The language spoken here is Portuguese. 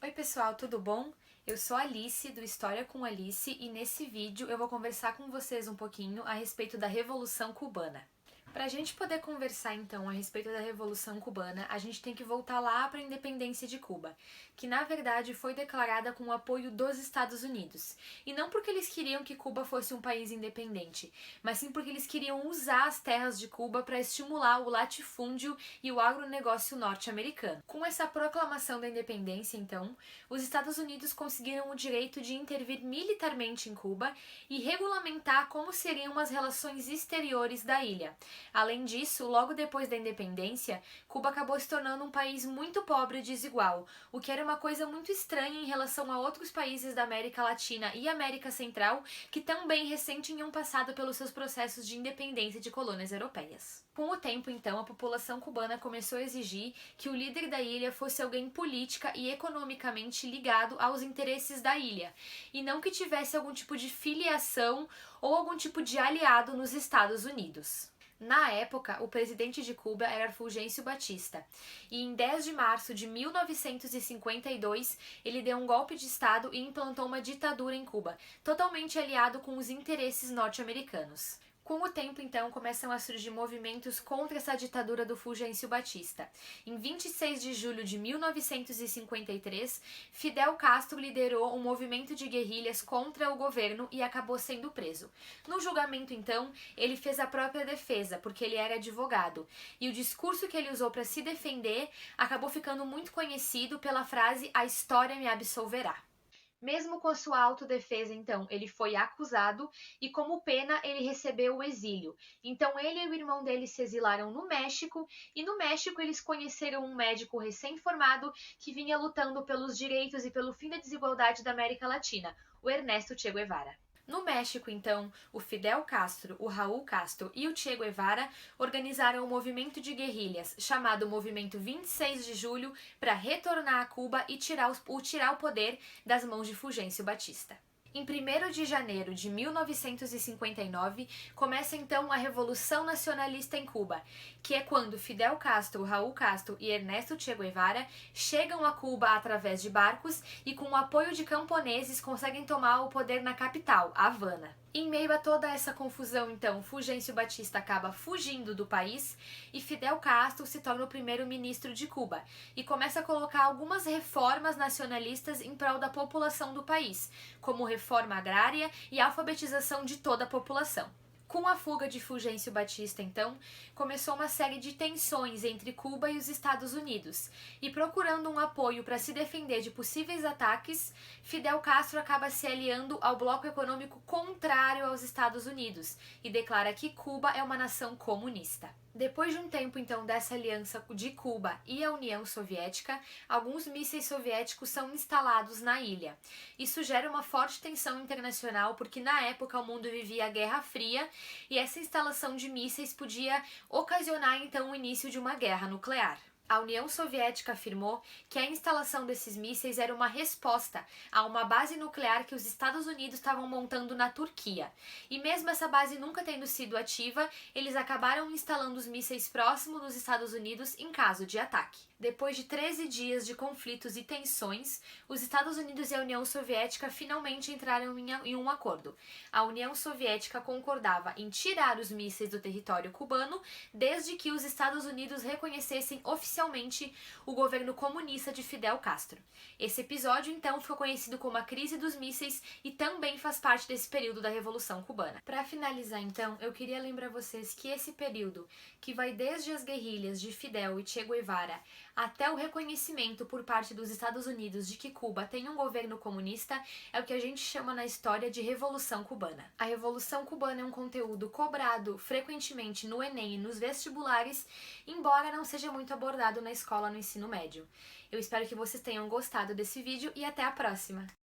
Oi pessoal, tudo bom? Eu sou a Alice do História com Alice e nesse vídeo eu vou conversar com vocês um pouquinho a respeito da Revolução Cubana. Para a gente poder conversar então a respeito da Revolução Cubana, a gente tem que voltar lá para a independência de Cuba, que na verdade foi declarada com o apoio dos Estados Unidos. E não porque eles queriam que Cuba fosse um país independente, mas sim porque eles queriam usar as terras de Cuba para estimular o latifúndio e o agronegócio norte-americano. Com essa proclamação da independência, então, os Estados Unidos conseguiram o direito de intervir militarmente em Cuba e regulamentar como seriam as relações exteriores da ilha. Além disso, logo depois da independência, Cuba acabou se tornando um país muito pobre e desigual, o que era uma coisa muito estranha em relação a outros países da América Latina e América Central que também recém tinham passado pelos seus processos de independência de colônias europeias. Com o tempo, então, a população cubana começou a exigir que o líder da ilha fosse alguém política e economicamente ligado aos interesses da ilha, e não que tivesse algum tipo de filiação ou algum tipo de aliado nos Estados Unidos. Na época, o presidente de Cuba era Fulgêncio Batista, e em 10 de março de 1952 ele deu um golpe de Estado e implantou uma ditadura em Cuba, totalmente aliado com os interesses norte-americanos. Com o tempo, então, começam a surgir movimentos contra essa ditadura do Fulgêncio Batista. Em 26 de julho de 1953, Fidel Castro liderou um movimento de guerrilhas contra o governo e acabou sendo preso. No julgamento, então, ele fez a própria defesa, porque ele era advogado, e o discurso que ele usou para se defender acabou ficando muito conhecido pela frase "A história me absolverá". Mesmo com a sua autodefesa, então, ele foi acusado e, como pena, ele recebeu o exílio. Então, ele e o irmão dele se exilaram no México e no México eles conheceram um médico recém-formado que vinha lutando pelos direitos e pelo fim da desigualdade da América Latina, o Ernesto Che Guevara. No México, então, o Fidel Castro, o Raul Castro e o Che Guevara organizaram um movimento de guerrilhas chamado Movimento 26 de Julho para retornar a Cuba e tirar o poder das mãos de Fulgêncio Batista. Em 1º de janeiro de 1959, começa então a Revolução Nacionalista em Cuba, que é quando Fidel Castro, Raul Castro e Ernesto Che Guevara chegam a Cuba através de barcos e com o apoio de camponeses conseguem tomar o poder na capital, Havana. Em meio a toda essa confusão, então, Fulgêncio Batista acaba fugindo do país e Fidel Castro se torna o primeiro-ministro de Cuba e começa a colocar algumas reformas nacionalistas em prol da população do país, como reforma agrária e alfabetização de toda a população. Com a fuga de Fulgêncio Batista, então, começou uma série de tensões entre Cuba e os Estados Unidos, e procurando um apoio para se defender de possíveis ataques, Fidel Castro acaba se aliando ao bloco econômico contrário aos Estados Unidos e declara que Cuba é uma nação comunista. Depois de um tempo, então, dessa aliança de Cuba e a União Soviética, alguns mísseis soviéticos são instalados na ilha. Isso gera uma forte tensão internacional porque, na época, o mundo vivia a Guerra Fria e essa instalação de mísseis podia ocasionar, então, o início de uma guerra nuclear. A União Soviética afirmou que a instalação desses mísseis era uma resposta a uma base nuclear que os Estados Unidos estavam montando na Turquia. E mesmo essa base nunca tendo sido ativa, eles acabaram instalando os mísseis próximo dos Estados Unidos em caso de ataque. Depois de 13 dias de conflitos e tensões, os Estados Unidos e a União Soviética finalmente entraram em um acordo. A União Soviética concordava em tirar os mísseis do território cubano, desde que os Estados Unidos reconhecessem oficialmente o governo comunista de Fidel Castro. Esse episódio, então, ficou conhecido como a Crise dos Mísseis e também faz parte desse período da Revolução Cubana. Para finalizar, então, eu queria lembrar vocês que esse período, que vai desde as guerrilhas de Fidel e Che Guevara até o reconhecimento por parte dos Estados Unidos de que Cuba tem um governo comunista, é o que a gente chama na história de Revolução Cubana. A Revolução Cubana é um conteúdo cobrado frequentemente no Enem e nos vestibulares, embora não seja muito abordado na escola no ensino médio. Eu espero que vocês tenham gostado desse vídeo e até a próxima!